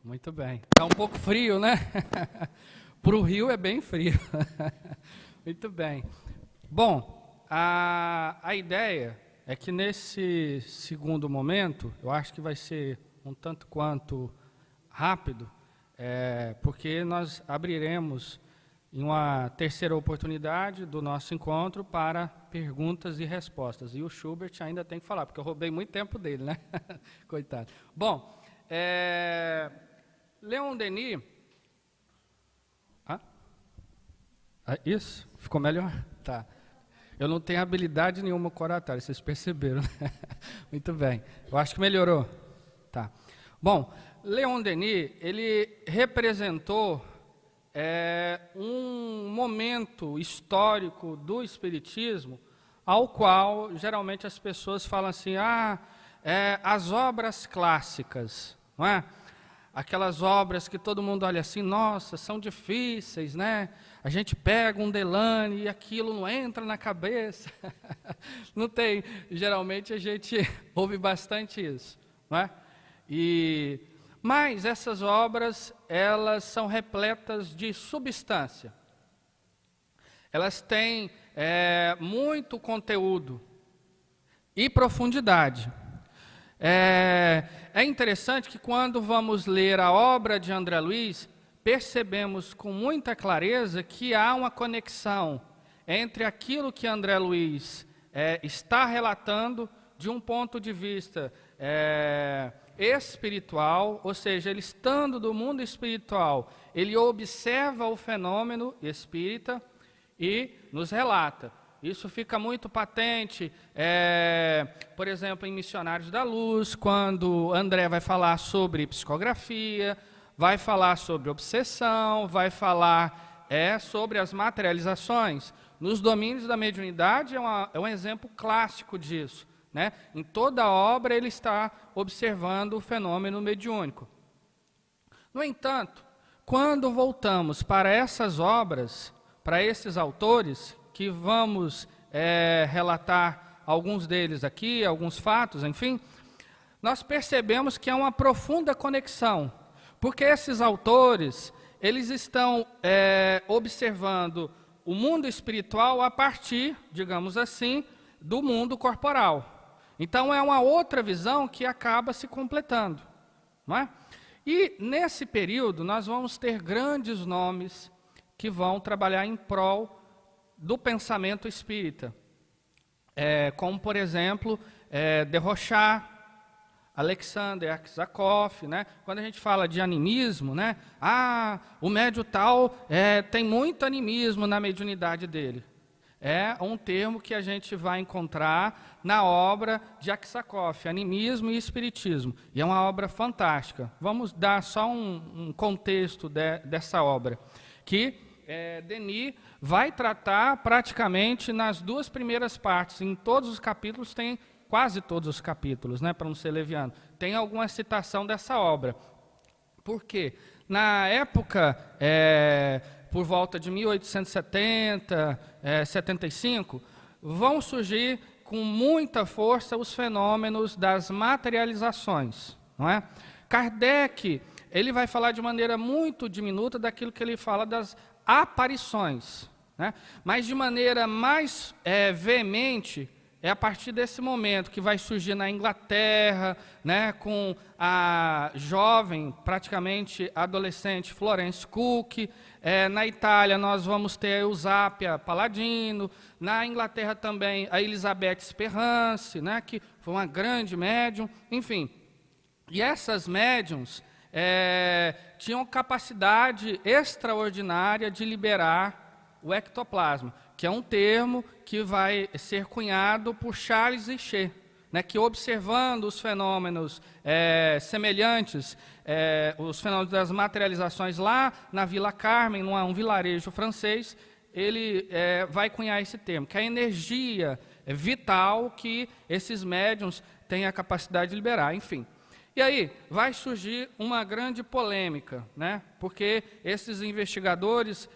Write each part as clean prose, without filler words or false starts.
Muito bem. Está um pouco frio, né? Para o Rio é bem frio. Muito bem. Bom, a ideia é que nesse segundo momento, eu acho que vai ser um tanto quanto rápido, porque nós abriremos em uma terceira oportunidade do nosso encontro para perguntas e respostas. E o Schubert ainda tem que falar, porque eu roubei muito tempo dele, né? Coitado. Bom, Leon Denis... isso? Ficou melhor? Tá. Eu não tenho habilidade nenhuma com oratória, vocês perceberam, né? Muito bem. Eu acho que melhorou. Tá. Bom, Leon Denis, ele representou um momento histórico do Espiritismo ao qual geralmente as pessoas falam assim, as obras clássicas, não é? Aquelas obras que todo mundo olha assim, nossa, são difíceis, né? A gente pega um Delane e aquilo não entra na cabeça. Não tem, geralmente a gente ouve bastante isso, não é? Mas essas obras, elas são repletas de substância. Elas têm muito conteúdo e profundidade. É interessante que quando vamos ler a obra de André Luiz, percebemos com muita clareza que há uma conexão entre aquilo que André Luiz está relatando de um ponto de vista espiritual, ou seja, ele estando do mundo espiritual, ele observa o fenômeno espírita e nos relata. Isso fica muito patente, por exemplo, em Missionários da Luz, quando André vai falar sobre psicografia, vai falar sobre obsessão, vai falar sobre as materializações. Nos domínios da mediunidade é um exemplo clássico disso, né? Em toda a obra ele está observando o fenômeno mediúnico. No entanto, quando voltamos para essas obras, para esses autores, que vamos relatar alguns deles aqui, alguns fatos, enfim, nós percebemos que há uma profunda conexão, porque esses autores, eles estão observando o mundo espiritual a partir, digamos assim, do mundo corporal. Então é uma outra visão que acaba se completando, não é? E nesse período nós vamos ter grandes nomes que vão trabalhar em prol do pensamento espírita, como, por exemplo, Desrochers, Alexander Aksakov, né? Quando a gente fala de animismo, né? O médio tal tem muito animismo na mediunidade dele. É um termo que a gente vai encontrar na obra de Aksakov, Animismo e Espiritismo. E é uma obra fantástica. Vamos dar só um contexto dessa obra, que Denis vai tratar praticamente nas duas primeiras partes. Em todos os capítulos, tem quase todos os capítulos, né, para não ser leviano, tem alguma citação dessa obra. Por quê? Na época, por volta de 1870, 75, vão surgir com muita força os fenômenos das materializações, não é? Kardec, ele vai falar de maneira muito diminuta daquilo que ele fala das aparições, né? Mas de maneira mais veemente, é a partir desse momento que vai surgir na Inglaterra, né, com a jovem, praticamente adolescente, Florence Cook. Na Itália nós vamos ter a Eusápia Paladino. Na Inglaterra também a Elizabeth Sperance, né, que foi uma grande médium. Enfim, e essas médiums tinham capacidade extraordinária de liberar o ectoplasma, que é um termo que vai ser cunhado por Charles Richer, né, que observando os fenômenos semelhantes, os fenômenos das materializações lá na Vila Carmen, um vilarejo francês, ele vai cunhar esse termo, que é a energia vital que esses médiuns têm a capacidade de liberar, enfim. E aí vai surgir uma grande polêmica, né? Porque esses investigadores,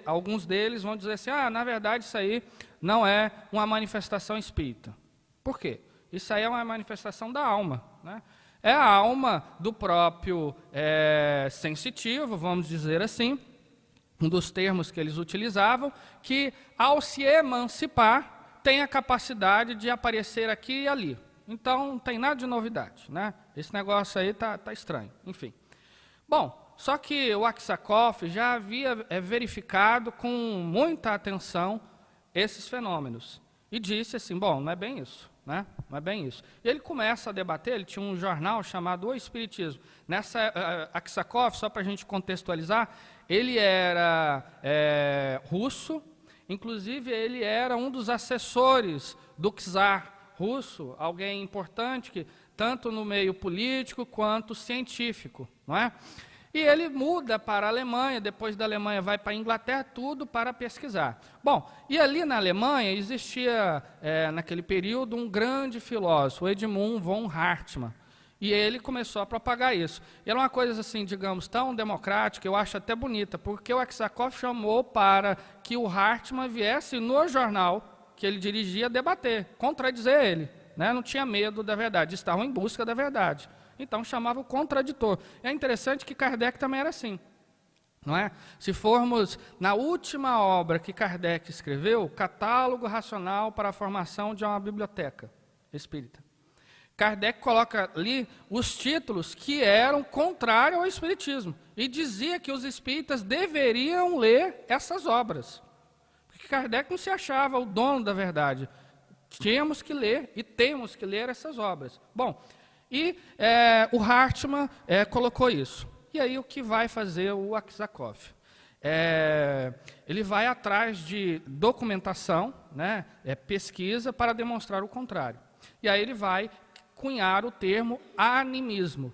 alguns deles vão dizer assim, na verdade isso aí não é uma manifestação espírita. Por quê? Isso aí é uma manifestação da alma, né? é a alma do próprio sensitivo, vamos dizer assim, um dos termos que eles utilizavam, que ao se emancipar, tem a capacidade de aparecer aqui e ali. Então, não tem nada de novidade, né? Esse negócio aí tá estranho, enfim. Bom, só que o Aksakov já havia verificado com muita atenção esses fenômenos. E disse assim, bom, não é bem isso, né? Não é bem isso. E ele começa a debater, ele tinha um jornal chamado O Espiritismo. Nessa, Aksakov, só para a gente contextualizar, ele era russo, inclusive ele era um dos assessores do czar russo, alguém importante, que, tanto no meio político quanto científico, não é? E ele muda para a Alemanha, depois da Alemanha vai para a Inglaterra, tudo para pesquisar. Bom, e ali na Alemanha existia, naquele período, um grande filósofo, Edmund von Hartmann, e ele começou a propagar isso. E era uma coisa assim, digamos, tão democrática, eu acho até bonita, porque o Aksakov chamou para que o Hartmann viesse no jornal que ele dirigia debater, contradizer ele, né? Não tinha medo da verdade, estavam em busca da verdade. Então chamava o contraditor. É interessante que Kardec também era assim, não é? Se formos na última obra que Kardec escreveu, Catálogo Racional para a Formação de uma Biblioteca Espírita, Kardec coloca ali os títulos que eram contrários ao Espiritismo e dizia que os espíritas deveriam ler essas obras. Porque Kardec não se achava o dono da verdade. Tínhamos que ler e temos que ler essas obras. Bom, e o Hartmann colocou isso. E aí o que vai fazer o Aksakov? Ele vai atrás de documentação, né, pesquisa, para demonstrar o contrário. E aí ele vai cunhar o termo animismo,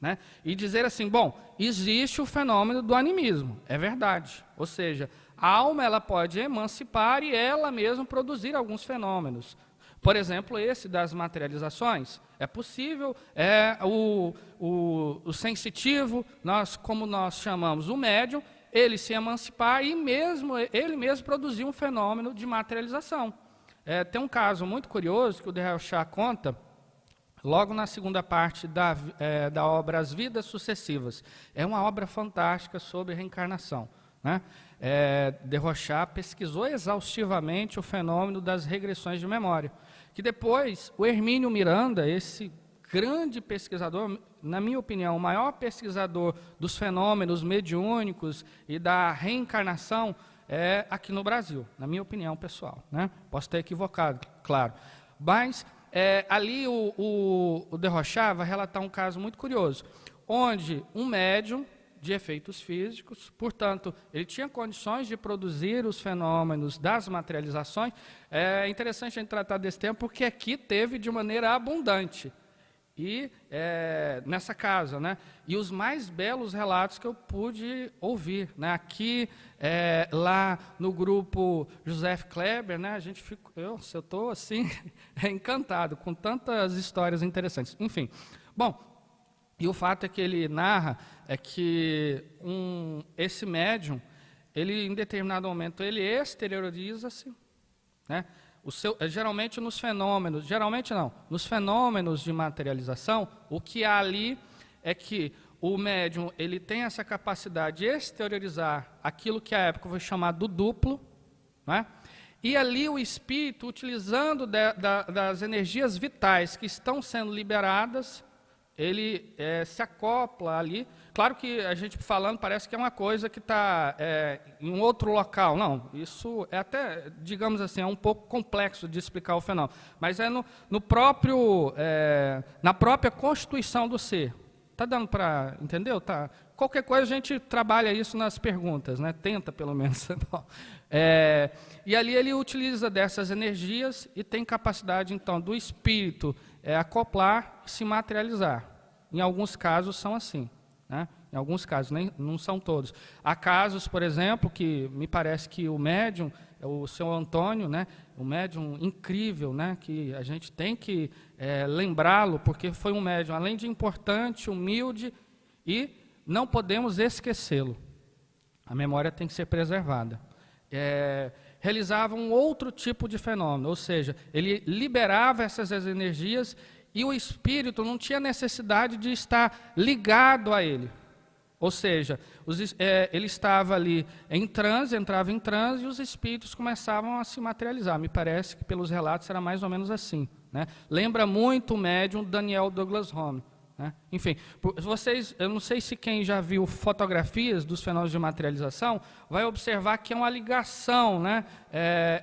né, e dizer assim, bom, existe o fenômeno do animismo, é verdade. Ou seja, a alma ela pode emancipar e ela mesma produzir alguns fenômenos. Por exemplo, esse das materializações. É possível, o sensitivo, como nós chamamos o médium, ele se emancipar e ele mesmo produzir um fenômeno de materialização. Tem um caso muito curioso que o de Rorschach conta, logo na segunda parte da obra As Vidas Sucessivas. É uma obra fantástica sobre reencarnação, né? De Rorschach pesquisou exaustivamente o fenômeno das regressões de memória, que depois o Hermínio Miranda, esse grande pesquisador, na minha opinião, o maior pesquisador dos fenômenos mediúnicos e da reencarnação aqui no Brasil, na minha opinião pessoal, né? Posso estar equivocado, claro. Mas ali o de Rorschach vai relatar um caso muito curioso, onde um médium de efeitos físicos, portanto, ele tinha condições de produzir os fenômenos das materializações. É interessante a gente tratar desse tema, porque aqui teve de maneira abundante, e nessa casa, né? E os mais belos relatos que eu pude ouvir, né? Aqui, lá no grupo José Kleber, né? A gente eu estou assim, encantado com tantas histórias interessantes. Enfim, bom, e o fato é que ele narra que esse médium, ele em determinado momento, ele exterioriza-se, né? Geralmente nos fenômenos, nos fenômenos de materialização, o que há ali é que o médium ele tem essa capacidade de exteriorizar aquilo que à época foi chamado do duplo, né? E ali o espírito, utilizando das energias vitais que estão sendo liberadas, ele se acopla ali. Claro que a gente falando parece que é uma coisa que está em um outro local. Não, isso é até, digamos assim, é um pouco complexo de explicar o fenômeno. Mas é no próprio, na própria constituição do ser. Está dando para, entendeu? Tá. Qualquer coisa a gente trabalha isso nas perguntas, né? Tenta pelo menos. E ali ele utiliza dessas energias e tem capacidade, então, do espírito acoplar e se materializar. Em alguns casos são assim, né? Em alguns casos, não são todos. Há casos, por exemplo, que me parece que o médium, o seu Antônio, né, um médium incrível, né, que a gente tem que lembrá-lo, porque foi um médium, além de importante, humilde, e não podemos esquecê-lo. A memória tem que ser preservada. Realizava um outro tipo de fenômeno, ou seja, ele liberava essas energias e o espírito não tinha necessidade de estar ligado a ele. Ou seja, ele estava ali em transe, entrava em transe, e os espíritos começavam a se materializar. Me parece que pelos relatos era mais ou menos assim, né? Lembra muito o médium Daniel Douglas Home, né? Enfim, eu não sei se quem já viu fotografias dos fenômenos de materialização, vai observar que é uma ligação, né,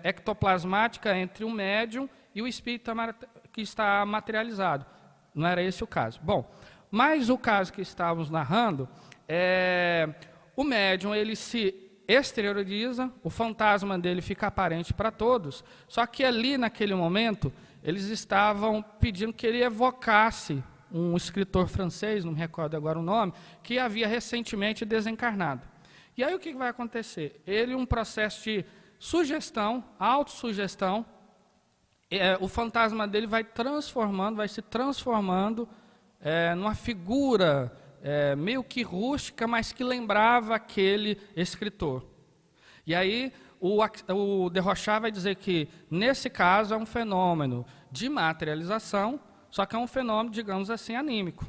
ectoplasmática entre o médium e o espírito que está materializado. Não era esse o caso. Bom, mas o caso que estávamos narrando, o médium ele se exterioriza, o fantasma dele fica aparente para todos, só que ali naquele momento eles estavam pedindo que ele evocasse um escritor francês, não me recordo agora o nome, que havia recentemente desencarnado. E aí o que vai acontecer? Um processo de sugestão, autossugestão, o fantasma dele vai se transformando numa figura meio que rústica, mas que lembrava aquele escritor. E aí o de Rochat vai dizer que, nesse caso, é um fenômeno de materialização, só que é um fenômeno, digamos assim, anímico,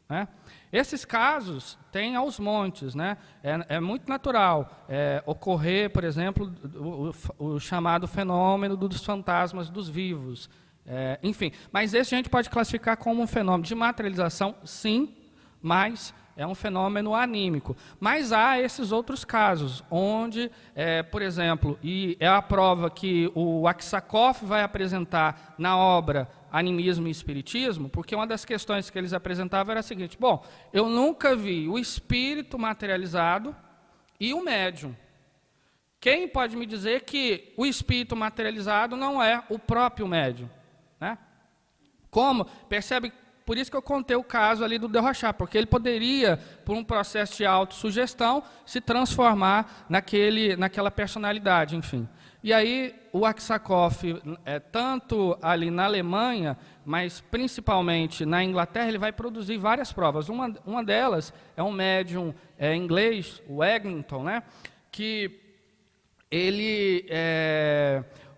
né? Esses casos têm aos montes, né? É muito natural ocorrer, por exemplo, o chamado fenômeno dos fantasmas dos vivos. Enfim, mas esse a gente pode classificar como um fenômeno de materialização, sim, mas é um fenômeno anímico. Mas há esses outros casos, onde, por exemplo, e é a prova que o Aksakov vai apresentar na obra Animismo e Espiritismo, porque uma das questões que eles apresentavam era a seguinte: bom, eu nunca vi o espírito materializado e o médium. Quem pode me dizer que o espírito materializado não é o próprio médium, né? Como? Percebe? Por isso que eu contei o caso ali do de Rochat, porque ele poderia, por um processo de autossugestão, se transformar naquela personalidade, enfim. E aí o Aksakov, tanto ali na Alemanha, mas principalmente na Inglaterra, ele vai produzir várias provas. Uma delas é um médium inglês, o Eglinton, né, que ele,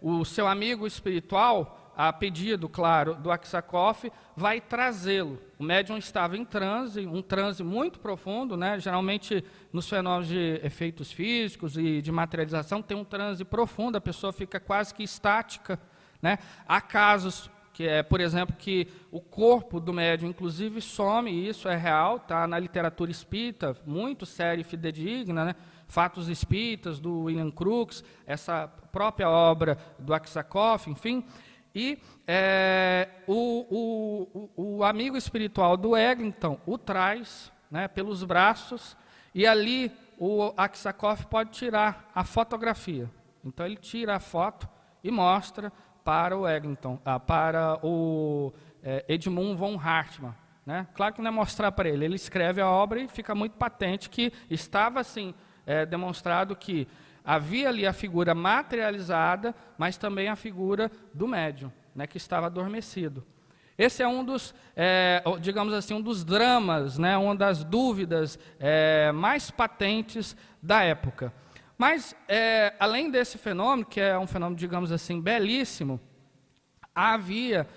o seu amigo espiritual, a pedido, claro, do Aksakov, vai trazê-lo. O médium estava em transe, um transe muito profundo, né? Geralmente nos fenômenos de efeitos físicos e de materialização tem um transe profundo, a pessoa fica quase que estática, né? Há casos que por exemplo, que o corpo do médium inclusive some, e isso é real, está na literatura espírita, muito séria e fidedigna, né? Fatos Espíritas, do William Crookes, essa própria obra do Aksakov, enfim. E o amigo espiritual do Eglinton o traz, né, pelos braços, e ali o Aksakov pode tirar a fotografia. Então ele tira a foto e mostra para o Eglinton, para o Edmund von Hartmann, né? Claro que não é mostrar para ele escreve a obra e fica muito patente que estava assim demonstrado que havia ali a figura materializada, mas também a figura do médium, né, que estava adormecido. Esse é um dos, digamos assim, um dos dramas, né, uma das dúvidas mais patentes da época. Mas, além desse fenômeno, que é um fenômeno, digamos assim, belíssimo, havia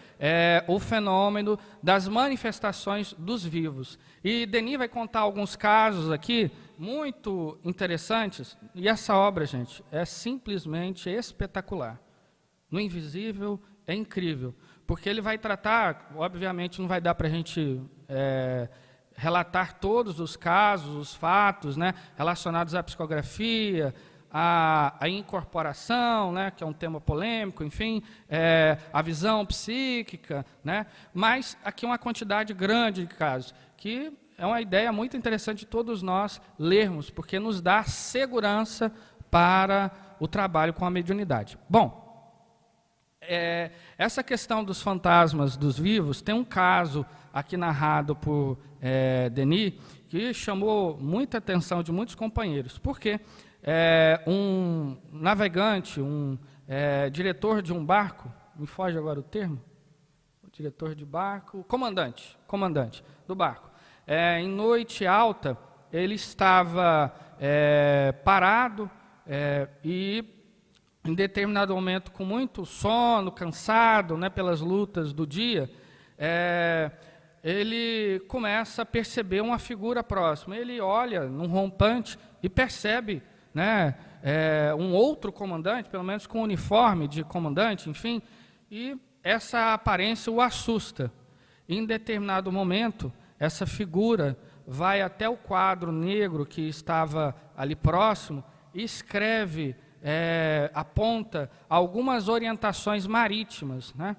o fenômeno das manifestações dos vivos. E Denis vai contar alguns casos aqui, muito interessantes, e essa obra, gente, é simplesmente espetacular. No Invisível é incrível, porque ele vai tratar, obviamente não vai dar para a gente relatar todos os casos, os fatos, né, relacionados à psicografia, a incorporação, né, que é um tema polêmico, enfim, a visão psíquica, né, mas aqui uma quantidade grande de casos, que é uma ideia muito interessante de todos nós lermos, porque nos dá segurança para o trabalho com a mediunidade. Bom, essa questão dos fantasmas dos vivos, tem um caso aqui narrado por Denis, que chamou muita atenção de muitos companheiros, porque um navegante, diretor de um barco, me foge agora o termo, diretor de barco, comandante do barco, em noite alta, ele estava parado e em determinado momento, com muito sono, cansado, né, pelas lutas do dia, ele começa a perceber uma figura próxima. Ele olha num rompante e percebe, né, um outro comandante, pelo menos com uniforme de comandante, enfim, e essa aparência o assusta. Em determinado momento, essa figura vai até o quadro negro que estava ali próximo e escreve, aponta algumas orientações marítimas, né?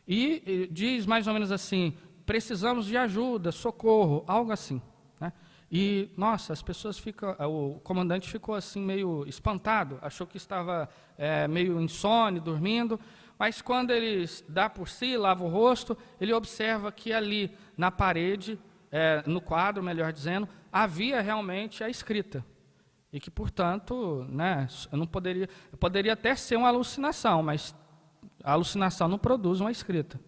E diz mais ou menos assim: precisamos de ajuda, socorro, algo assim, né? E, nossa, as pessoas ficam, o comandante ficou assim meio espantado, achou que estava meio insone, dormindo, mas quando ele dá por si, lava o rosto, ele observa que ali na parede, no quadro, melhor dizendo, havia realmente a escrita. E que, portanto, né, eu não poderia até ser uma alucinação, mas a alucinação não produz uma escrita.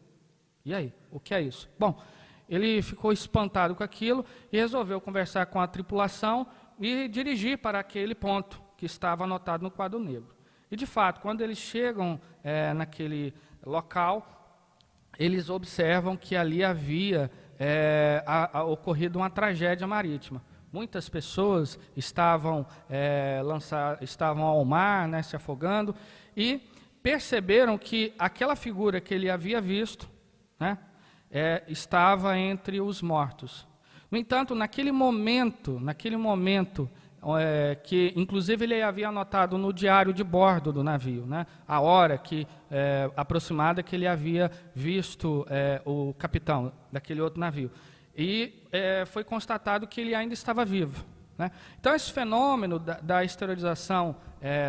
E aí, o que é isso? Bom, ele ficou espantado com aquilo e resolveu conversar com a tripulação e dirigir para aquele ponto que estava anotado no quadro negro. E, de fato, quando eles chegam naquele local, eles observam que ali havia ocorrido uma tragédia marítima. Muitas pessoas estavam ao mar, né, se afogando, e perceberam que aquela figura que ele havia visto, né, estava entre os mortos. No entanto, naquele momento, que inclusive ele havia anotado no diário de bordo do navio, né, a hora aproximada que ele havia visto o capitão daquele outro navio. E foi constatado que ele ainda estava vivo, né? Então, esse fenômeno da exteriorização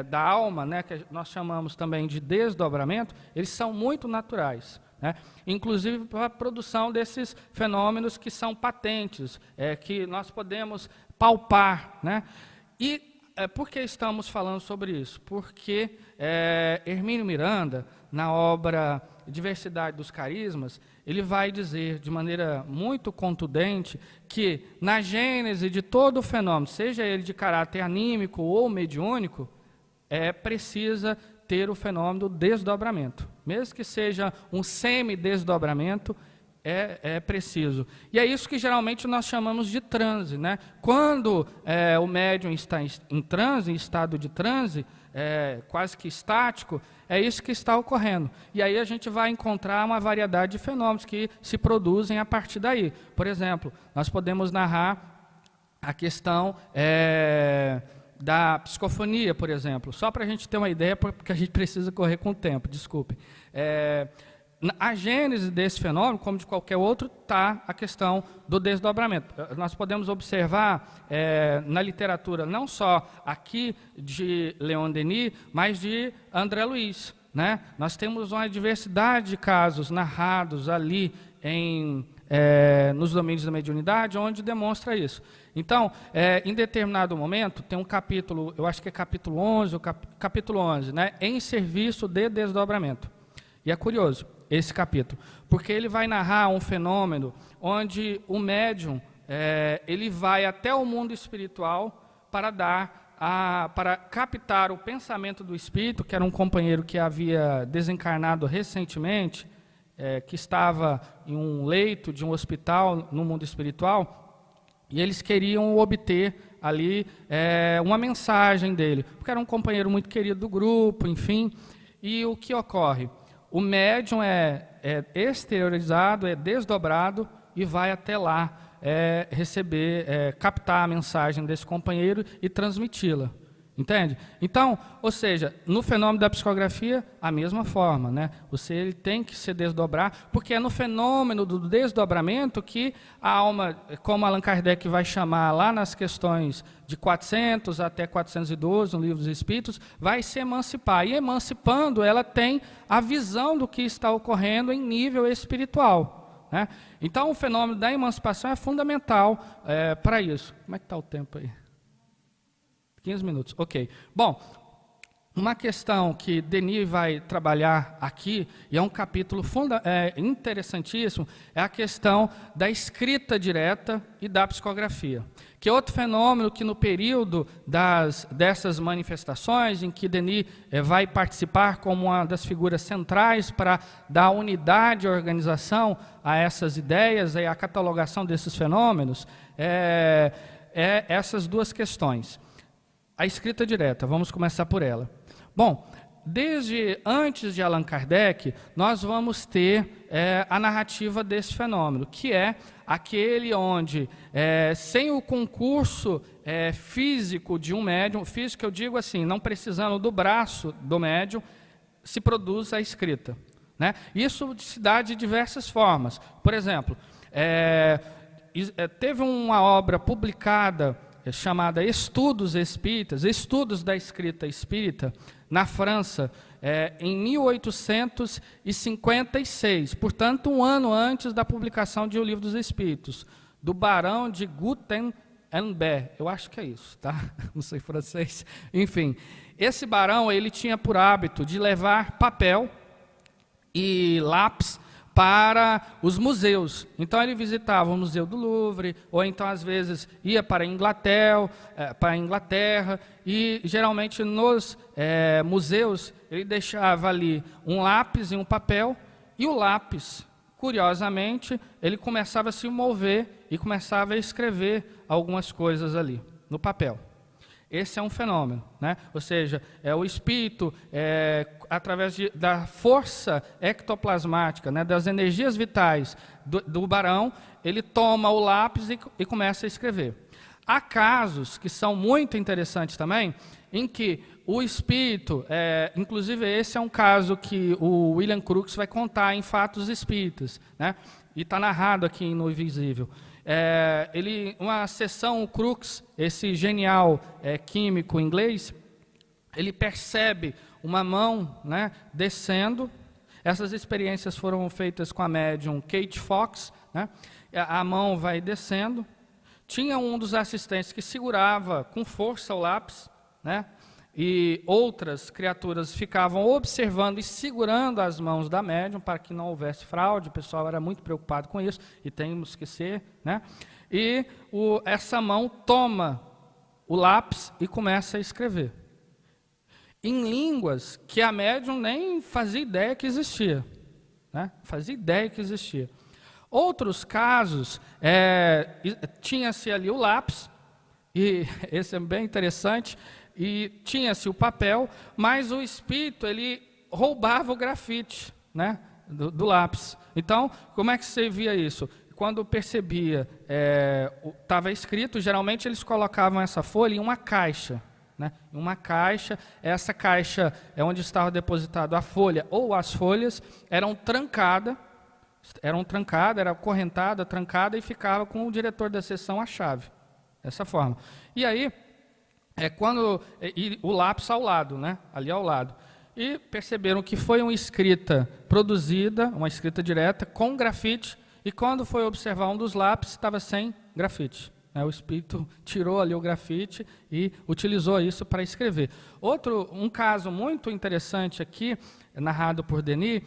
da alma, né, que nós chamamos também de desdobramento, eles são muito naturais, né? Inclusive para a produção desses fenômenos que são patentes, que nós podemos palpar, né? E por que estamos falando sobre isso? Porque Hermínio Miranda, na obra Diversidade dos Carismas, ele vai dizer de maneira muito contundente que na gênese de todo o fenômeno, seja ele de caráter anímico ou mediúnico, precisa ter o fenômeno do desdobramento. Mesmo que seja um semidesdobramento, é preciso. E é isso que geralmente nós chamamos de transe, né? Quando o médium está em transe, em estado de transe, quase que estático, é isso que está ocorrendo. E aí a gente vai encontrar uma variedade de fenômenos que se produzem a partir daí. Por exemplo, nós podemos narrar a questão da psicofonia, por exemplo, só para a gente ter uma ideia, porque a gente precisa correr com o tempo, desculpe. A gênese desse fenômeno, como de qualquer outro, está a questão do desdobramento. Nós podemos observar na literatura, não só aqui de Leon Denis, mas de André Luiz, né? Nós temos uma diversidade de casos narrados ali nos domínios da mediunidade, onde demonstra isso. Então, em determinado momento, tem um capítulo, eu acho que é capítulo 11, capítulo 11, né? Em serviço de desdobramento. E é curioso esse capítulo, porque ele vai narrar um fenômeno onde o médium ele vai até o mundo espiritual para captar o pensamento do espírito, que era um companheiro que havia desencarnado recentemente, que estava em um leito de um hospital no mundo espiritual, e eles queriam obter ali uma mensagem dele, porque era um companheiro muito querido do grupo, enfim. E o que ocorre? O médium é exteriorizado, é desdobrado e vai até lá captar a mensagem desse companheiro e transmiti-la. Entende? Então, ou seja, no fenômeno da psicografia, a mesma forma, né? Ele tem que se desdobrar, porque é no fenômeno do desdobramento que a alma, como Allan Kardec vai chamar lá nas questões de 400 até 412, no Livro dos Espíritos, vai se emancipar. E emancipando, ela tem a visão do que está ocorrendo em nível espiritual, né? Então, o fenômeno da emancipação é fundamental para isso. Como é que está o tempo aí? 15 minutos, ok. Bom, Uma questão que Denis vai trabalhar aqui, e é um capítulo interessantíssimo, é a questão da escrita direta e da psicografia, que é outro fenômeno que no período dessas manifestações, em que Denis vai participar como uma das figuras centrais para dar unidade e organização a essas ideias e a catalogação desses fenômenos, essas duas questões. A escrita direta, vamos começar por ela. Bom, desde antes de Allan Kardec, nós vamos ter a narrativa desse fenômeno, que é aquele onde, sem o concurso físico de um médium, físico eu digo assim, não precisando do braço do médium, se produz a escrita, né? Isso se dá de diversas formas. Por exemplo, teve uma obra publicada chamada Estudos Espíritas, Estudos da Escrita Espírita, na França, em 1856, portanto, um ano antes da publicação de O Livro dos Espíritos, do Barão de Gutenberg, eu acho que é isso, tá? Não sei francês, enfim. Esse barão, ele tinha por hábito de levar papel e lápis para os museus. Então ele visitava o Museu do Louvre, ou então às vezes ia para a Inglaterra, e geralmente nos museus ele deixava ali um lápis e um papel, e o lápis, curiosamente, ele começava a se mover e começava a escrever algumas coisas ali no papel. Esse é um fenômeno, né? Ou seja, o espírito, através da força ectoplasmática, né, das energias vitais do barão, ele toma o lápis e começa a escrever. Há casos que são muito interessantes também, em que o espírito, inclusive esse é um caso que o William Crookes vai contar em Fatos Espíritas, né? E está narrado aqui no Invisível. Uma sessão, o Crookes, esse genial químico inglês, ele percebe uma mão, né, descendo. Essas experiências foram feitas com a médium Kate Fox, né? A mão vai descendo. Tinha um dos assistentes que segurava com força o lápis, né? E outras criaturas ficavam observando e segurando as mãos da médium para que não houvesse fraude. O pessoal era muito preocupado com isso, e temos que ser, né? E essa mão toma o lápis e começa a escrever em línguas que a médium nem fazia ideia que existia, né? Fazia ideia que existia. Outros casos, tinha-se ali o lápis, e esse é bem interessante, e tinha-se o papel, mas o espírito, ele roubava o grafite, né, do lápis. Então, como é que você via isso? Quando percebia, estava escrito, geralmente eles colocavam essa folha em uma caixa, né, uma caixa. Essa caixa é onde estava depositado a folha, ou as folhas eram trancadas, era acorrentada, trancada, e ficava com o diretor da sessão a chave, dessa forma. E aí, o lápis ao lado, né? Ali ao lado. E perceberam que foi uma escrita produzida, uma escrita direta, com grafite, e quando foi observar um dos lápis, estava sem grafite, né? O espírito tirou ali o grafite e utilizou isso para escrever. Um caso muito interessante aqui, narrado por Denis,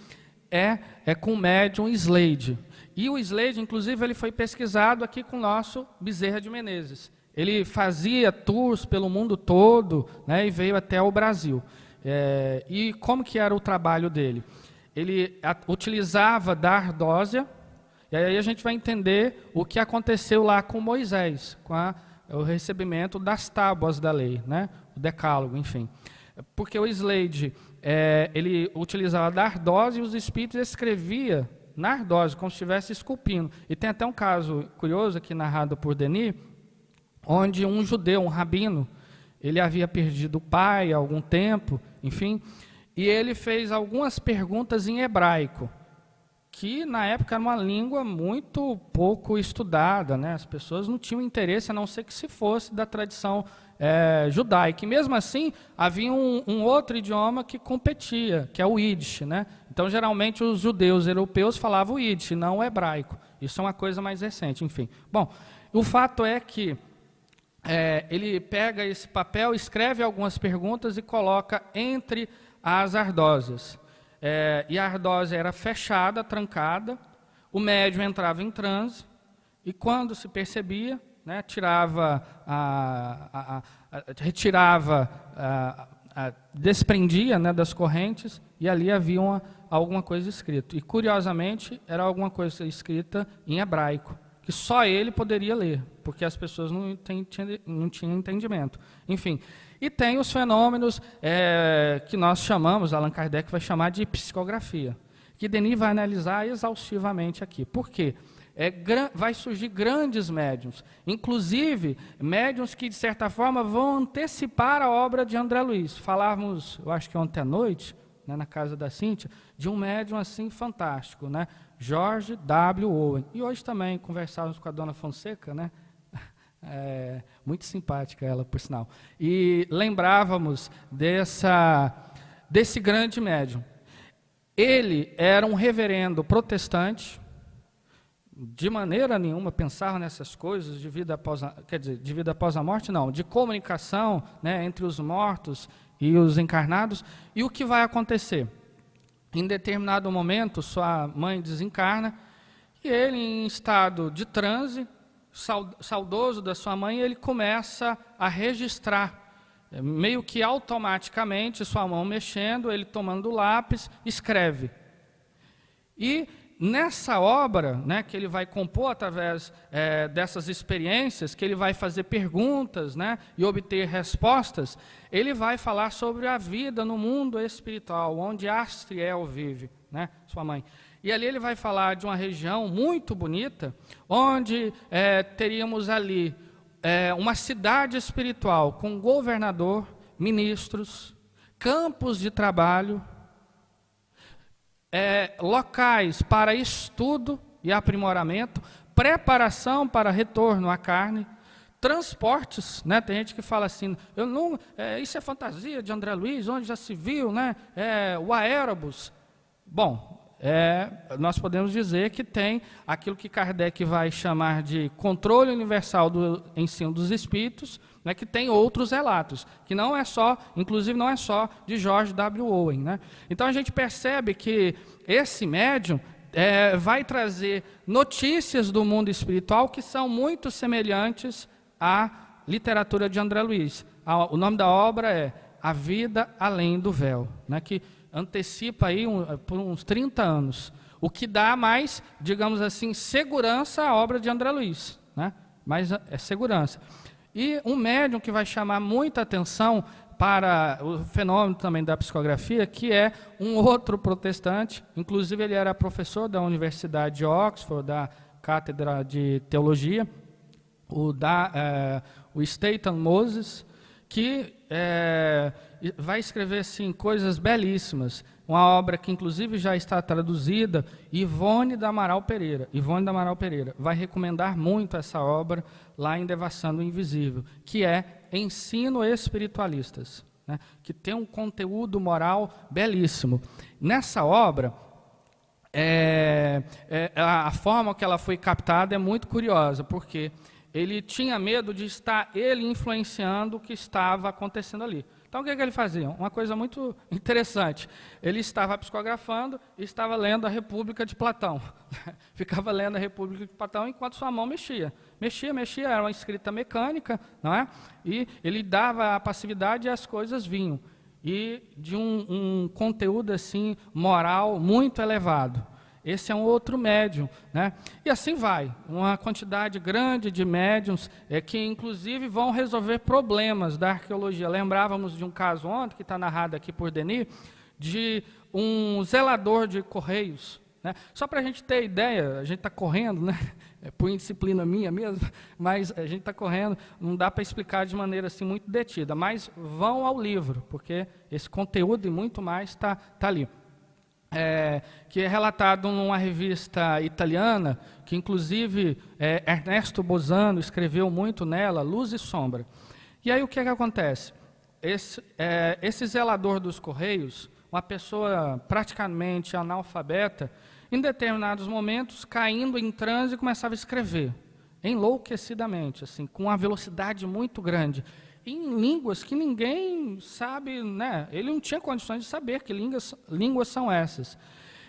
é com o médium Slade. E o Slade, inclusive, ele foi pesquisado aqui com o nosso Bezerra de Menezes. Ele fazia tours pelo mundo todo, né, e veio até o Brasil. E como que era o trabalho dele? Ele utilizava da ardósia, e aí a gente vai entender o que aconteceu lá com Moisés, com o recebimento das tábuas da lei, né, o decálogo, enfim. Porque o Slade, ele utilizava da ardósia, e os espíritos escreviam na ardósia, como se estivesse esculpindo. E tem até um caso curioso aqui narrado por Denis, onde um judeu, um rabino, ele havia perdido o pai há algum tempo, enfim, e ele fez algumas perguntas em hebraico, que na época era uma língua muito pouco estudada, né? As pessoas não tinham interesse, a não ser que se fosse da tradição judaica. E mesmo assim, havia um outro idioma que competia, que é o Yiddish, né? Então, geralmente, os judeus europeus falavam o Yiddish, não o hebraico. Isso é uma coisa mais recente, enfim. Bom, o fato é que ele pega esse papel, escreve algumas perguntas e coloca entre as ardósias. E a ardósia era fechada, trancada, o médium entrava em transe, e quando se percebia, né, desprendia, né, das correntes, e ali havia alguma coisa escrita. E, curiosamente, era alguma coisa escrita em hebraico, que só ele poderia ler, porque as pessoas não tinham entendimento. Enfim, e tem os fenômenos que nós chamamos, Allan Kardec vai chamar de psicografia, que Denis vai analisar exaustivamente aqui. Por quê? Vai surgir grandes médiuns, inclusive médiuns que, de certa forma, vão antecipar a obra de André Luiz. Falávamos, eu acho que ontem à noite, né, na casa da Cíntia, de um médium assim fantástico, né, George W. Owen. E hoje também conversávamos com a dona Fonseca, né, muito simpática ela, por sinal. E lembrávamos desse grande médium. Ele era um reverendo protestante, de maneira nenhuma pensava nessas coisas de vida após a morte, não, de comunicação, né, entre os mortos e os encarnados. E o que vai acontecer? Em determinado momento, sua mãe desencarna, e ele, em estado de transe, saudoso da sua mãe, ele começa a registrar, meio que automaticamente, sua mão mexendo, ele tomando o lápis, escreve. E nessa obra, né, que ele vai compor através dessas experiências, que ele vai fazer perguntas, né, e obter respostas, ele vai falar sobre a vida no mundo espiritual, onde Astriel vive, né, sua mãe. E ali ele vai falar de uma região muito bonita, onde teríamos ali uma cidade espiritual com governador, ministros, campos de trabalho, locais para estudo e aprimoramento, preparação para retorno à carne, transportes, né? Tem gente que fala assim, isso é fantasia de André Luiz, onde já se viu, né? O aérobus. Bom, nós podemos dizer que tem aquilo que Kardec vai chamar de controle universal do ensino dos espíritos, né, que tem outros relatos, que não é só, inclusive não é só de George W. Owen, né? Então a gente percebe que esse médium vai trazer notícias do mundo espiritual que são muito semelhantes à literatura de André Luiz. O nome da obra é A Vida Além do Véu, né, que antecipa aí por uns 30 anos, o que dá mais, digamos assim, segurança à obra de André Luiz, né? Mais segurança. E um médium que vai chamar muita atenção para o fenômeno também da psicografia, que é um outro protestante, inclusive ele era professor da Universidade de Oxford, da Cátedra de Teologia, o Staton Moses, que vai escrever assim, coisas belíssimas, uma obra que inclusive já está traduzida, Ivone da Amaral Pereira. Ivone da Amaral Pereira vai recomendar muito essa obra lá em Devassando o Invisível, que é Ensino Espiritualistas, né, que tem um conteúdo moral belíssimo. Nessa obra, a forma que ela foi captada é muito curiosa, porque ele tinha medo de estar ele influenciando o que estava acontecendo ali. Então, o que ele fazia? Uma coisa muito interessante. Ele estava psicografando e estava lendo a República de Platão. Ficava lendo a República de Platão enquanto sua mão mexia. Mexia, era uma escrita mecânica, não é? E ele dava a passividade e as coisas vinham. E de um conteúdo assim, moral muito elevado. Esse é um outro médium, né? E assim vai, uma quantidade grande de médiums que inclusive vão resolver problemas da arqueologia. Lembrávamos de um caso ontem, que está narrado aqui por Denis, de um zelador de correios, né? Só para a gente ter ideia, a gente está correndo, né? Por indisciplina minha mesmo, mas a gente está correndo, não dá para explicar de maneira assim muito detida, mas vão ao livro, porque esse conteúdo e muito mais está ali. Que é relatado numa revista italiana, que inclusive Ernesto Bosano escreveu muito nela, Luz e Sombra. E aí o que acontece? Esse zelador dos Correios, uma pessoa praticamente analfabeta, em determinados momentos, caindo em transe, começava a escrever. enlouquecidamente, assim, com uma velocidade muito grande, em línguas que ninguém sabe, né? Ele não tinha condições de saber que línguas são essas.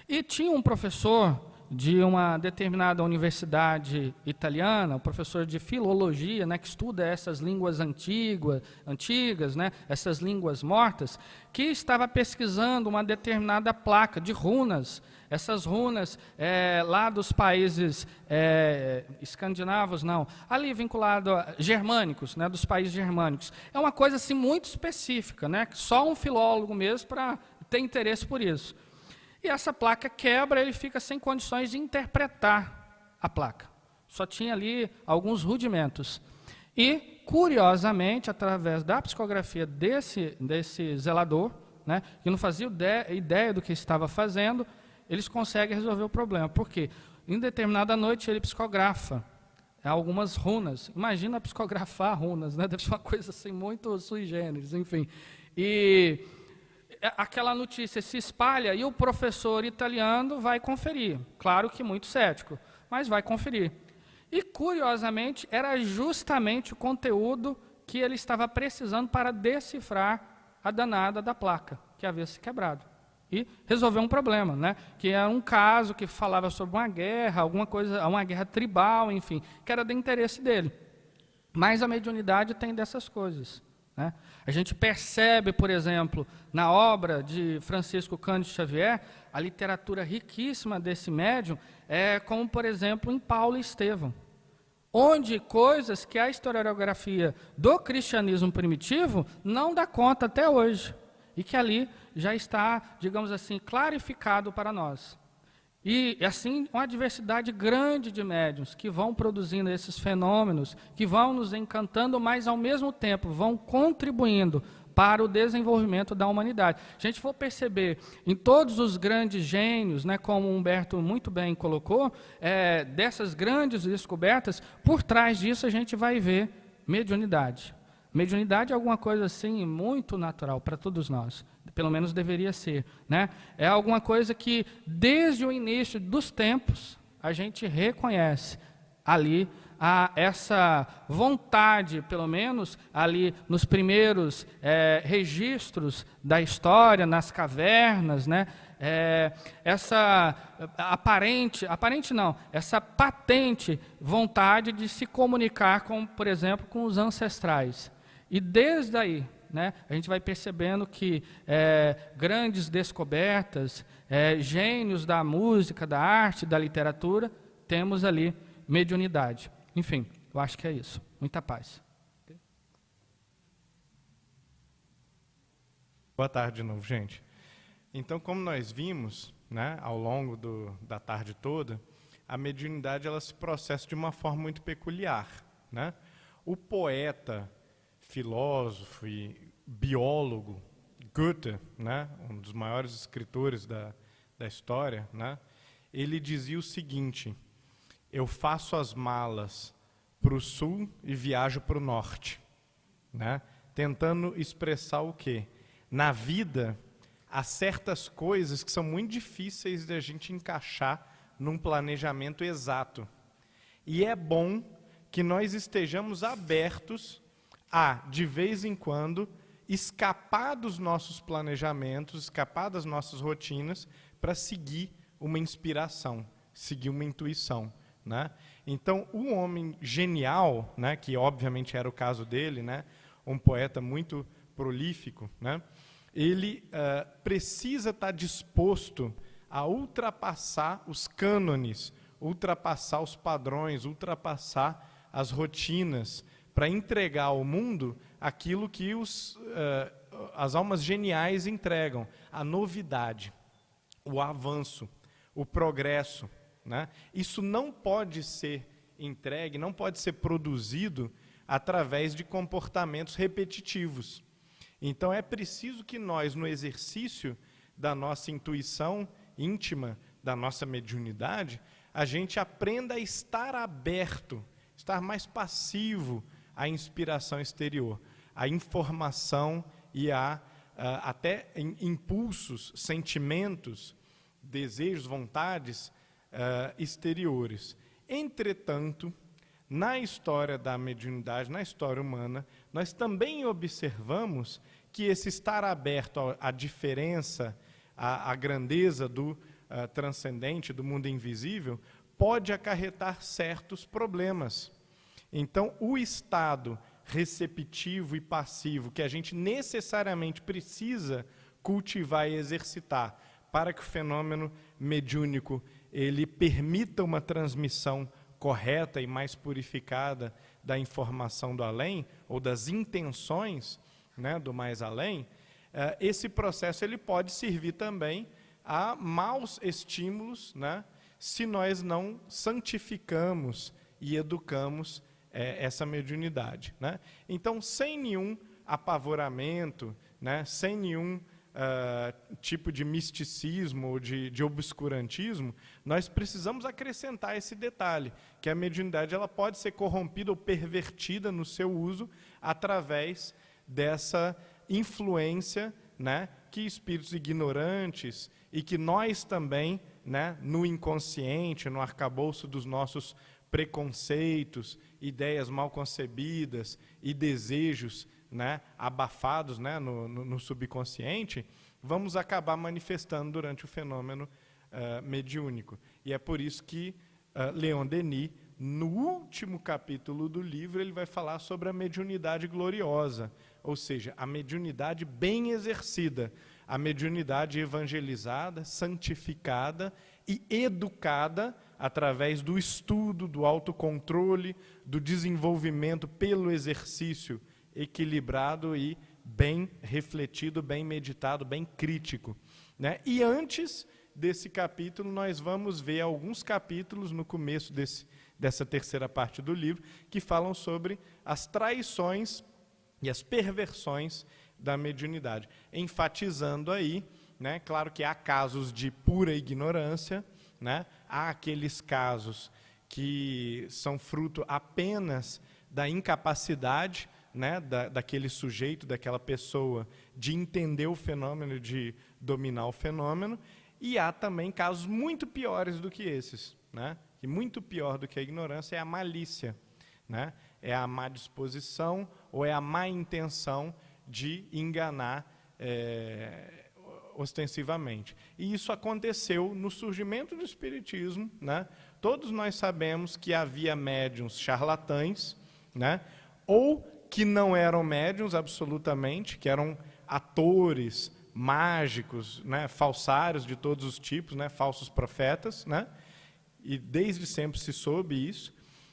E tinha um professor de uma determinada universidade italiana, um professor de filologia, né, que estuda essas línguas antigas, né, essas línguas mortas, que estava pesquisando uma determinada placa de runas. Essas runas lá dos países escandinavos, não, ali vinculado a germânicos, né, dos países germânicos. É uma coisa assim muito específica, né, que só um filólogo mesmo para ter interesse por isso. E essa placa quebra, ele fica sem condições de interpretar a placa. Só tinha ali alguns rudimentos. E, curiosamente, através da psicografia desse zelador, né, que não fazia ideia do que estava fazendo, eles conseguem resolver o problema. Por quê? Em determinada noite ele psicografa algumas runas. Imagina psicografar runas, né? Deve ser uma coisa assim muito sui generis, enfim. E aquela notícia se espalha e o professor italiano vai conferir. Claro que muito cético, mas vai conferir. E, curiosamente, era justamente o conteúdo que ele estava precisando para decifrar a danada da placa, que havia se quebrado. E resolver um problema, né? Que era um caso que falava sobre uma guerra, alguma coisa, uma guerra tribal, enfim, que era do interesse dele. Mas a mediunidade tem dessas coisas, né? A gente percebe, por exemplo, na obra de Francisco Cândido Xavier, a literatura riquíssima desse médium, como, por exemplo, em Paulo e Estevão, onde coisas que a historiografia do cristianismo primitivo não dá conta até hoje, e que ali já está, digamos assim, clarificado para nós. E, assim, uma diversidade grande de médiuns que vão produzindo esses fenômenos, que vão nos encantando, mas, ao mesmo tempo, vão contribuindo para o desenvolvimento da humanidade. Se a gente for perceber em todos os grandes gênios, né, como o Humberto muito bem colocou, dessas grandes descobertas, por trás disso a gente vai ver mediunidade. Mediunidade é alguma coisa assim muito natural para todos nós, pelo menos deveria ser, né? É alguma coisa que desde o início dos tempos a gente reconhece ali essa vontade, pelo menos ali nos primeiros registros da história, nas cavernas, né? Essa essa patente vontade de se comunicar com, por exemplo, com os ancestrais. E desde aí, né, a gente vai percebendo que grandes descobertas, gênios da música, da arte, da literatura, temos ali mediunidade. Enfim, eu acho que é isso. Muita paz. Boa tarde de novo, gente. Então, como nós vimos, né, ao longo da tarde toda, a mediunidade ela se processa de uma forma muito peculiar, né? O poeta, filósofo e biólogo Goethe, né, um dos maiores escritores da história, né, ele dizia o seguinte: eu faço as malas para o sul e viajo para o norte, né, tentando expressar o quê? Na vida, há certas coisas que são muito difíceis de a gente encaixar num planejamento exato. E é bom que nós estejamos abertos a, de vez em quando, escapar dos nossos planejamentos, escapar das nossas rotinas, para seguir uma inspiração, seguir uma intuição, né? Então, o homem genial, né, que obviamente era o caso dele, né, um poeta muito prolífico, né, ele precisa estar disposto a ultrapassar os cânones, ultrapassar os padrões, ultrapassar as rotinas, para entregar ao mundo aquilo que as almas geniais entregam, a novidade, o avanço, o progresso, né? Isso não pode ser entregue, não pode ser produzido através de comportamentos repetitivos. Então é preciso que nós, no exercício da nossa intuição íntima, da nossa mediunidade, a gente aprenda a estar aberto, estar mais passivo à inspiração exterior, à informação e até impulsos, sentimentos, desejos, vontades exteriores. Entretanto, na história da mediunidade, na história humana, nós também observamos que esse estar aberto à diferença, à grandeza do transcendente, do mundo invisível, pode acarretar certos problemas. Então, o estado receptivo e passivo que a gente necessariamente precisa cultivar e exercitar para que o fenômeno mediúnico ele permita uma transmissão correta e mais purificada da informação do além, ou das intenções, né, do mais além, esse processo ele pode servir também a maus estímulos, né, se nós não santificamos e educamos essa mediunidade, né? Então, sem nenhum apavoramento, né, sem nenhum tipo de misticismo ou de obscurantismo, nós precisamos acrescentar esse detalhe, que a mediunidade ela pode ser corrompida ou pervertida no seu uso através dessa influência, né, que espíritos ignorantes e que nós também, né, no inconsciente, no arcabouço dos nossos preconceitos, ideias mal concebidas e desejos, né, abafados, né, no subconsciente, vamos acabar manifestando durante o fenômeno mediúnico. E é por isso que Leon Denis, no último capítulo do livro, ele vai falar sobre a mediunidade gloriosa, ou seja, a mediunidade bem exercida, a mediunidade evangelizada, santificada e educada através do estudo, do autocontrole, do desenvolvimento pelo exercício equilibrado e bem refletido, bem meditado, bem crítico, né? E antes desse capítulo, nós vamos ver alguns capítulos no começo dessa terceira parte do livro, que falam sobre as traições e as perversões da mediunidade, enfatizando aí, né, claro que há casos de pura ignorância, né, há aqueles casos que são fruto apenas da incapacidade, né, daquele sujeito, daquela pessoa, de entender o fenômeno, de dominar o fenômeno, e há também casos muito piores do que esses, né, e muito pior do que a ignorância é a malícia, né, é a má disposição ou é a má intenção de enganar ostensivamente. E isso aconteceu no surgimento do Espiritismo, né? Todos nós sabemos que havia médiuns charlatães, né? Ou que não eram médiuns absolutamente, que eram atores mágicos, né? Falsários de todos os tipos, né? Falsos profetas, né? E desde sempre se soube isso.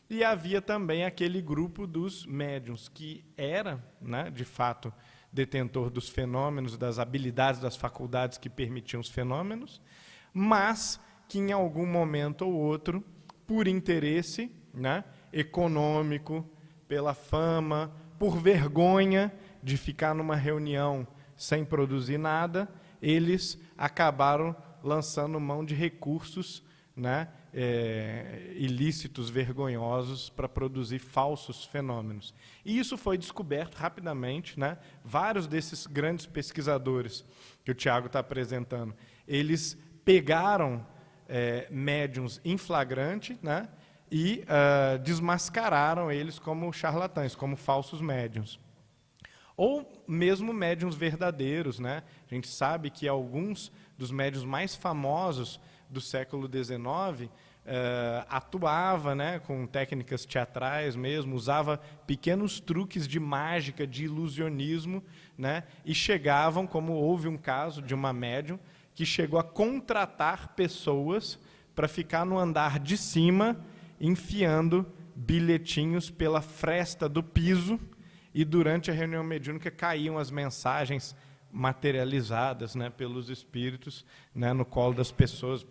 E havia também aquele grupo dos médiuns, que era, né, de fato, detentor dos fenômenos, das habilidades, das faculdades que permitiam os fenômenos, mas que em algum momento ou outro, por interesse, né, econômico, pela fama, por vergonha de ficar numa reunião sem produzir nada, eles acabaram lançando mão de recursos, né, ilícitos, vergonhosos, para produzir falsos fenômenos. E isso foi descoberto rapidamente, né? Vários desses grandes pesquisadores que o Tiago está apresentando, eles pegaram médiuns em flagrante, né? E desmascararam eles como charlatães, como falsos médiuns. Ou mesmo médiuns verdadeiros, né? A gente sabe que alguns dos médiuns mais famosos do século XIX, atuava, né, com técnicas teatrais mesmo, usava pequenos truques de mágica, de ilusionismo, né, e chegavam, como houve um caso de uma médium, que chegou a contratar pessoas para ficar no andar de cima, enfiando bilhetinhos pela fresta do piso, e durante a reunião mediúnica caíam as mensagens materializadas, né, pelos espíritos, né, no colo das pessoas,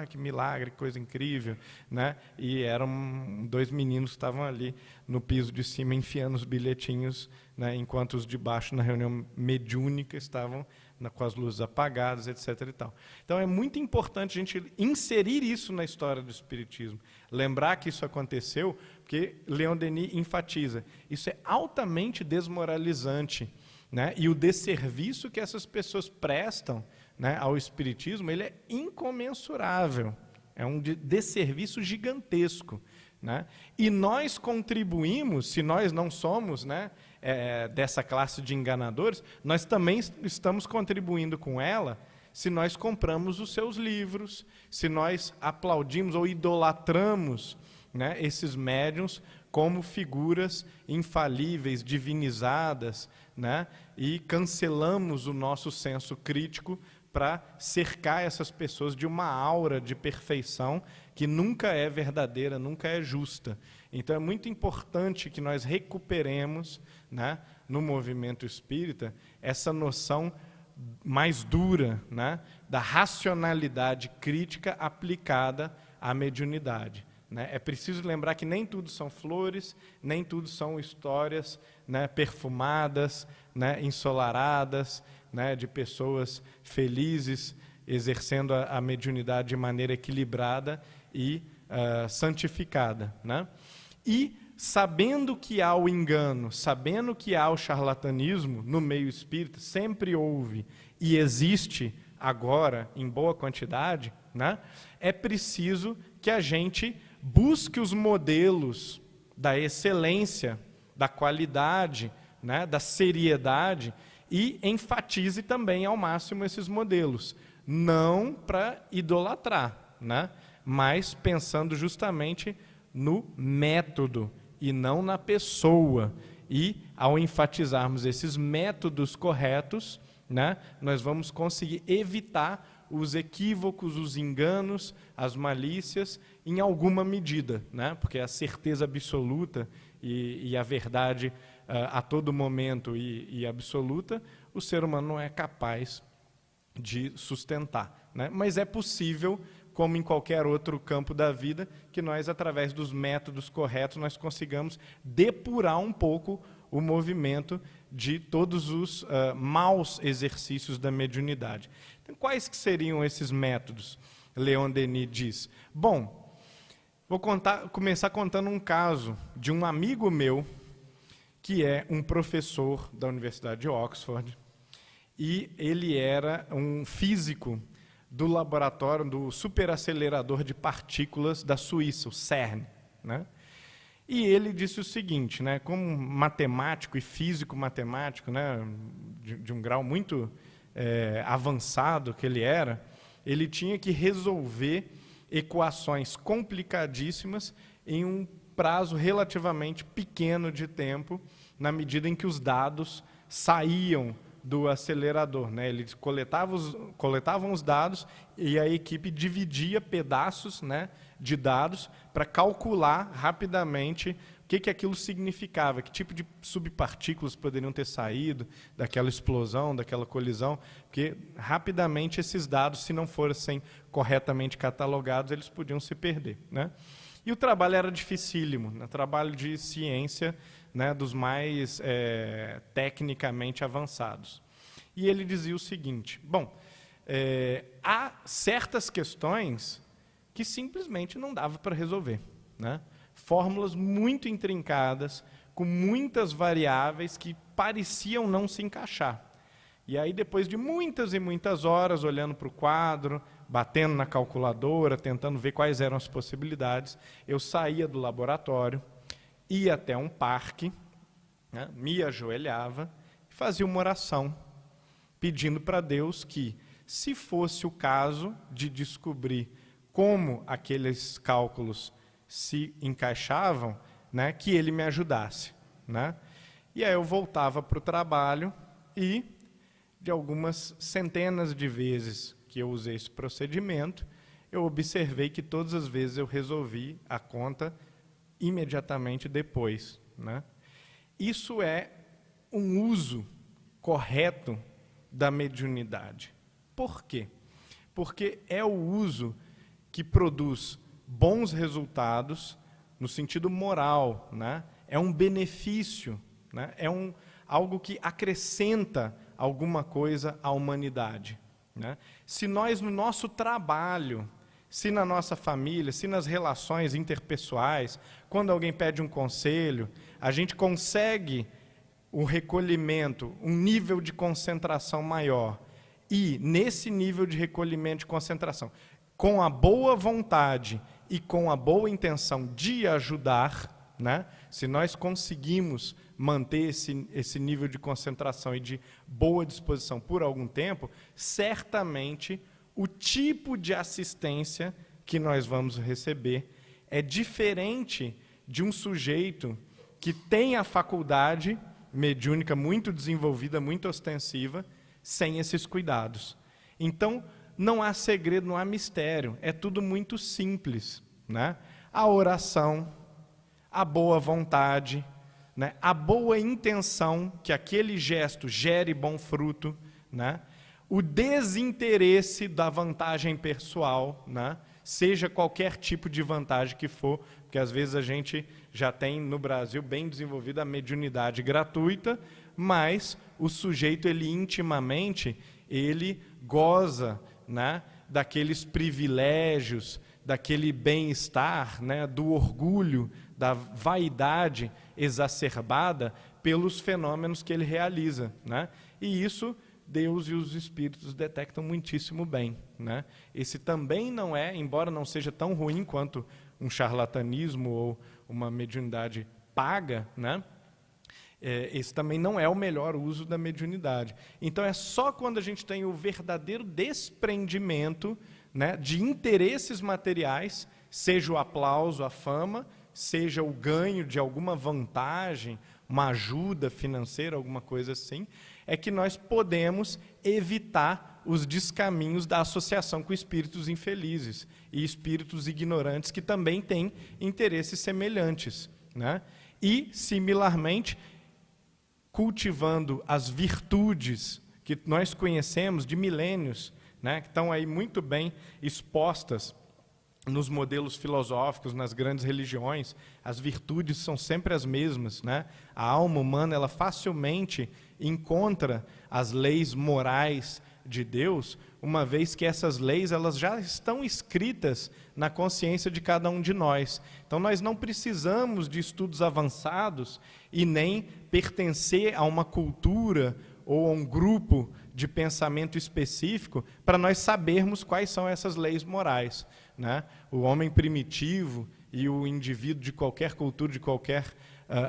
que milagre, coisa incrível, né, e eram 2 meninos que estavam ali no piso de cima enfiando os bilhetinhos, né, enquanto os de baixo na reunião mediúnica estavam com as luzes apagadas, etc. e tal. Então é muito importante a gente inserir isso na história do espiritismo, lembrar que isso aconteceu, porque Leon Denis enfatiza, isso é altamente desmoralizante, né? E o desserviço que essas pessoas prestam, né, ao espiritismo, ele é incomensurável, é um desserviço gigantesco, né? E nós contribuímos, se nós não somos, né, dessa classe de enganadores, nós também estamos contribuindo com ela se nós compramos os seus livros, se nós aplaudimos ou idolatramos, né, esses médiuns como figuras infalíveis, divinizadas, né, e cancelamos o nosso senso crítico para cercar essas pessoas de uma aura de perfeição que nunca é verdadeira, nunca é justa. Então é muito importante que nós recuperemos, né, no movimento espírita, essa noção mais dura, né, da racionalidade crítica aplicada à mediunidade. Né? É preciso lembrar que nem tudo são flores, nem tudo são histórias, né, perfumadas, né, ensolaradas, né, de pessoas felizes, exercendo a mediunidade de maneira equilibrada e santificada. Né? E, sabendo que há o engano, sabendo que há o charlatanismo no meio espírita, sempre houve e existe agora em boa quantidade, né, é preciso que a gente busque os modelos da excelência, da qualidade, né, da seriedade, e enfatize também ao máximo esses modelos. Não para idolatrar, né, mas pensando justamente no método e não na pessoa. E, ao enfatizarmos esses métodos corretos, né, nós vamos conseguir evitar os equívocos, os enganos, as malícias, em alguma medida, né? Porque a certeza absoluta e a verdade a todo momento e absoluta, o ser humano não é capaz de sustentar, né? Mas é possível, como em qualquer outro campo da vida, que nós, através dos métodos corretos, nós consigamos depurar um pouco o movimento de todos os maus exercícios da mediunidade. Então, quais que seriam esses métodos? Leon Denis diz. Bom, vou começar contando um caso de um amigo meu, que é um professor da Universidade de Oxford, e ele era um físico do laboratório do superacelerador de partículas da Suíça, o CERN, né? E ele disse o seguinte, né, como matemático e físico matemático, né, de um grau muito avançado que ele era, ele tinha que resolver equações complicadíssimas em um prazo relativamente pequeno de tempo, na medida em que os dados saíam do acelerador, né? Eles coletavam os dados e a equipe dividia pedaços, né, de dados para calcular rapidamente o que aquilo significava, que tipo de subpartículas poderiam ter saído daquela explosão, daquela colisão, porque rapidamente esses dados, se não fossem corretamente catalogados, eles podiam se perder, né? E o trabalho era dificílimo, né? Trabalho de ciência, né, dos mais tecnicamente avançados. E ele dizia o seguinte, bom, há certas questões que simplesmente não dava para resolver, né? Fórmulas muito intrincadas, com muitas variáveis que pareciam não se encaixar. E aí, depois de muitas e muitas horas olhando para o quadro, batendo na calculadora, tentando ver quais eram as possibilidades, eu saía do laboratório, ia até um parque, né, me ajoelhava e fazia uma oração, pedindo para Deus que, se fosse o caso de descobrir como aqueles cálculos se encaixavam, né, que Ele me ajudasse, né? E aí eu voltava para o trabalho e, de algumas centenas de vezes que eu usei esse procedimento, eu observei que todas as vezes eu resolvi a conta imediatamente depois, né? Isso é um uso correto da mediunidade. Por quê? Porque é o uso que produz bons resultados no sentido moral, né? É um benefício, né? É algo que acrescenta alguma coisa à humanidade, né? Se nós, no nosso trabalho, se na nossa família, se nas relações interpessoais, quando alguém pede um conselho, a gente consegue o recolhimento, um nível de concentração maior, e nesse nível de recolhimento de concentração, com a boa vontade e com a boa intenção de ajudar, né? Se nós conseguimos manter esse nível de concentração e de boa disposição por algum tempo, certamente o tipo de assistência que nós vamos receber é diferente de um sujeito que tem a faculdade mediúnica muito desenvolvida, muito ostensiva, sem esses cuidados. Então, não há segredo, não há mistério, é tudo muito simples, né? A oração, a boa vontade, né? A boa intenção, que aquele gesto gere bom fruto, né? O desinteresse da vantagem pessoal, né? Seja qualquer tipo de vantagem que for, porque às vezes a gente já tem no Brasil bem desenvolvida a mediunidade gratuita, mas o sujeito, ele intimamente, ele goza, né, daqueles privilégios, daquele bem-estar, né, do orgulho, da vaidade exacerbada pelos fenômenos que ele realiza, né? E isso Deus e os espíritos detectam muitíssimo bem, né? Esse também não é, embora não seja tão ruim quanto um charlatanismo ou uma mediunidade paga, né? Esse também não é o melhor uso da mediunidade. Então, é só quando a gente tem o verdadeiro desprendimento, né, de interesses materiais, seja o aplauso, a fama, seja o ganho de alguma vantagem, uma ajuda financeira, alguma coisa assim, é que nós podemos evitar os descaminhos da associação com espíritos infelizes e espíritos ignorantes que também têm interesses semelhantes, né? E, similarmente, cultivando as virtudes que nós conhecemos de milênios, né, que estão aí muito bem expostas nos modelos filosóficos, nas grandes religiões. As virtudes são sempre as mesmas, né? A alma humana, ela facilmente encontra as leis morais de Deus, uma vez que essas leis, elas já estão escritas na consciência de cada um de nós. Então, nós não precisamos de estudos avançados e nem pertencer a uma cultura ou a um grupo de pensamento específico para nós sabermos quais são essas leis morais, né? O homem primitivo e o indivíduo de qualquer cultura, de qualquer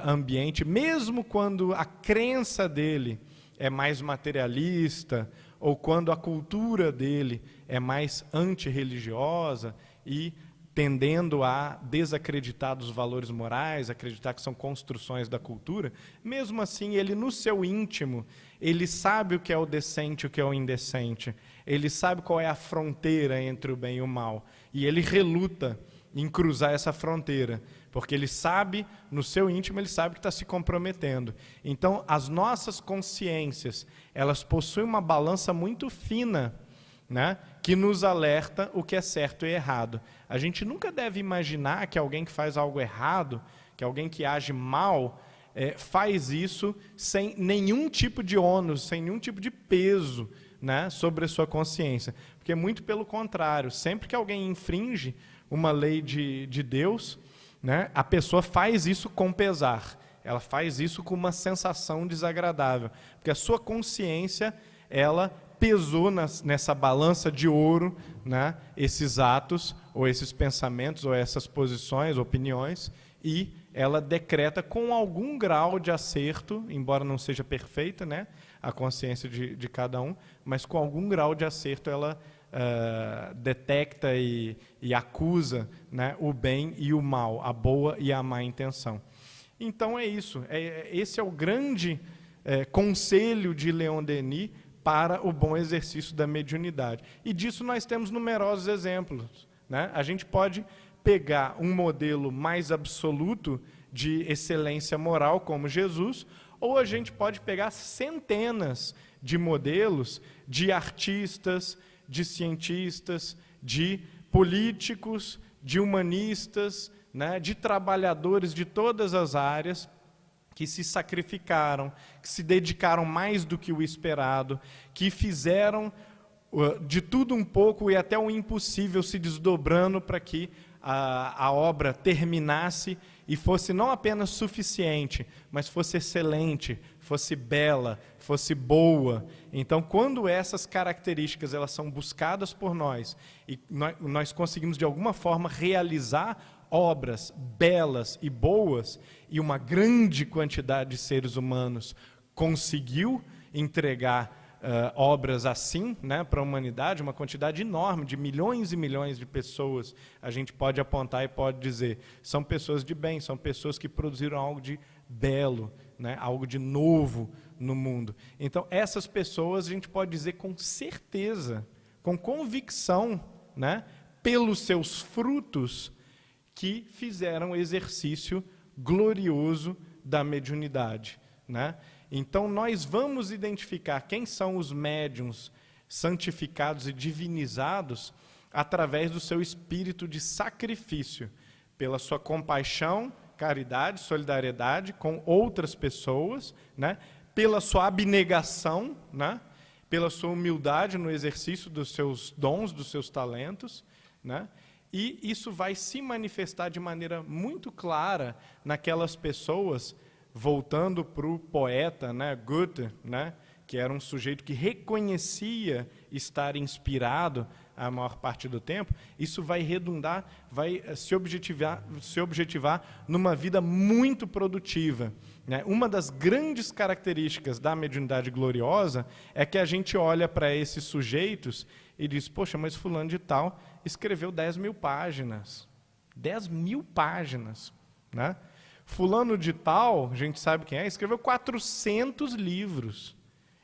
ambiente, mesmo quando a crença dele é mais materialista, ou quando a cultura dele é mais antirreligiosa e tendendo a desacreditar dos valores morais, acreditar que são construções da cultura, mesmo assim, ele no seu íntimo, ele sabe o que é o decente e o que é o indecente, ele sabe qual é a fronteira entre o bem e o mal, e ele reluta em cruzar essa fronteira, porque ele sabe, no seu íntimo, ele sabe que está se comprometendo. Então, as nossas consciências, elas possuem uma balança muito fina, né, que nos alerta o que é certo e errado. A gente nunca deve imaginar que alguém que faz algo errado, que alguém que age mal, faz isso sem nenhum tipo de ônus, sem nenhum tipo de peso, né, sobre a sua consciência. Porque, muito pelo contrário, sempre que alguém infringe uma lei de Deus, né, a pessoa faz isso com pesar, ela faz isso com uma sensação desagradável, porque a sua consciência, ela pesou nessa balança de ouro, né, esses atos, ou esses pensamentos, ou essas posições, opiniões, e ela decreta com algum grau de acerto, embora não seja perfeita, né, a consciência de cada um, mas com algum grau de acerto ela detecta e acusa, né, o bem e o mal, a boa e a má intenção. Então é isso, esse é o grande conselho de Leon Denis para o bom exercício da mediunidade. E disso nós temos numerosos exemplos, né? A gente pode pegar um modelo mais absoluto de excelência moral, como Jesus, ou a gente pode pegar centenas de modelos de artistas, de cientistas, de políticos, de humanistas, né, de trabalhadores de todas as áreas que se sacrificaram, que se dedicaram mais do que o esperado, que fizeram de tudo um pouco e até o impossível se desdobrando para que a obra terminasse e fosse não apenas suficiente, mas fosse excelente, fosse bela, fosse boa. Então, quando essas características elas são buscadas por nós e nós conseguimos de alguma forma realizar obras belas e boas, e uma grande quantidade de seres humanos conseguiu entregar obras assim, né, para a humanidade, uma quantidade enorme de milhões e milhões de pessoas, a gente pode apontar e pode dizer, são pessoas de bem, são pessoas que produziram algo de belo, né, algo de novo no mundo. Então, essas pessoas a gente pode dizer com certeza, com convicção, né, pelos seus frutos, que fizeram o exercício glorioso da mediunidade, né? Então, nós vamos identificar quem são os médiuns santificados e divinizados através do seu espírito de sacrifício, pela sua compaixão, caridade, solidariedade com outras pessoas, né? Pela sua abnegação, né? Pela sua humildade no exercício dos seus dons, dos seus talentos, né? E isso vai se manifestar de maneira muito clara naquelas pessoas. Voltando para o poeta, né, Goethe, né, que era um sujeito que reconhecia estar inspirado a maior parte do tempo, isso vai redundar, vai se objetivar numa vida muito produtiva, né? Uma das grandes características da mediunidade gloriosa é que a gente olha para esses sujeitos e diz, poxa, mas fulano de tal escreveu 10.000 páginas. 10.000 páginas, né? Fulano de tal, a gente sabe quem é, escreveu 400 livros.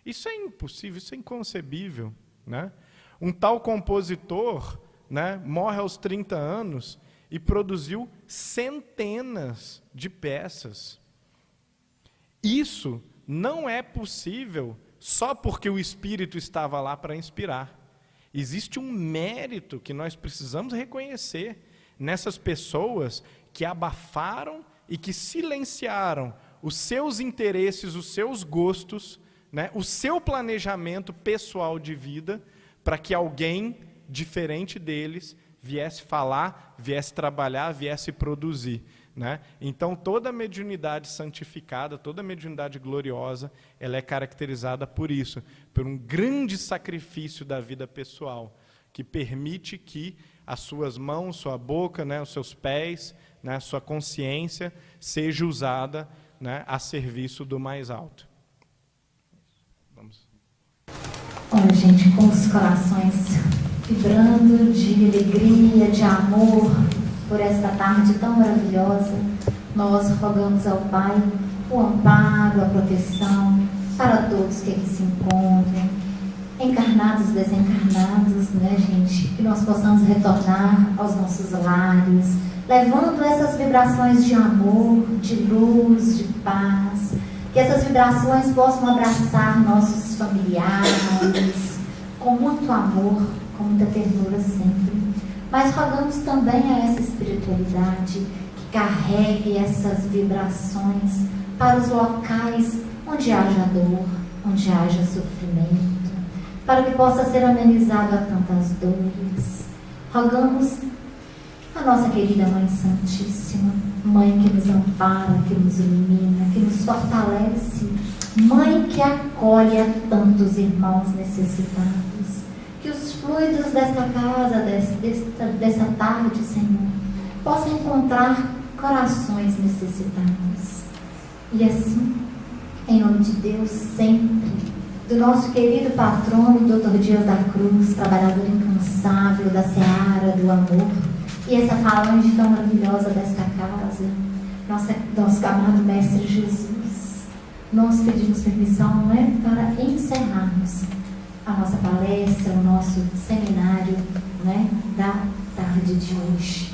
Isso é impossível, isso é inconcebível, né? Um tal compositor, né, morre aos 30 anos e produziu centenas de peças. Isso não é possível só porque o Espírito estava lá para inspirar. Existe um mérito que nós precisamos reconhecer nessas pessoas que abafaram e que silenciaram os seus interesses, os seus gostos, né, o seu planejamento pessoal de vida, para que alguém diferente deles viesse falar, viesse trabalhar, viesse produzir, né? Então, toda mediunidade santificada, toda mediunidade gloriosa, ela é caracterizada por isso, por um grande sacrifício da vida pessoal, que permite que as suas mãos, sua boca, né, os seus pés, né, a sua consciência seja usada, né, a serviço do mais alto. Vamos. Olha, gente, com os corações vibrando de alegria, de amor por esta tarde tão maravilhosa, nós rogamos ao Pai o amparo, a proteção para todos que aqui se encontram, encarnados, desencarnados, né, gente? Que nós possamos retornar aos nossos lares, levando essas vibrações de amor, de luz, de paz, que essas vibrações possam abraçar nossos familiares com muito amor, com muita ternura sempre. Mas rogamos também a essa espiritualidade que carregue essas vibrações para os locais onde haja dor, onde haja sofrimento, para que possa ser amenizado a tantas dores. Rogamos a nossa querida Mãe Santíssima, Mãe que nos ampara, que nos ilumina, que nos fortalece, Mãe que acolhe a tantos irmãos necessitados, que os fluidos desta casa, desta tarde, Senhor, possam encontrar corações necessitados. E assim, em nome de Deus, sempre, do nosso querido patrono, Dr. Dias da Cruz, trabalhador incansável da seara do amor, e essa falange tão maravilhosa desta casa, nosso amado Mestre Jesus, nós pedimos permissão, não é, para encerrarmos a nossa palestra, o nosso seminário, né, da tarde de hoje.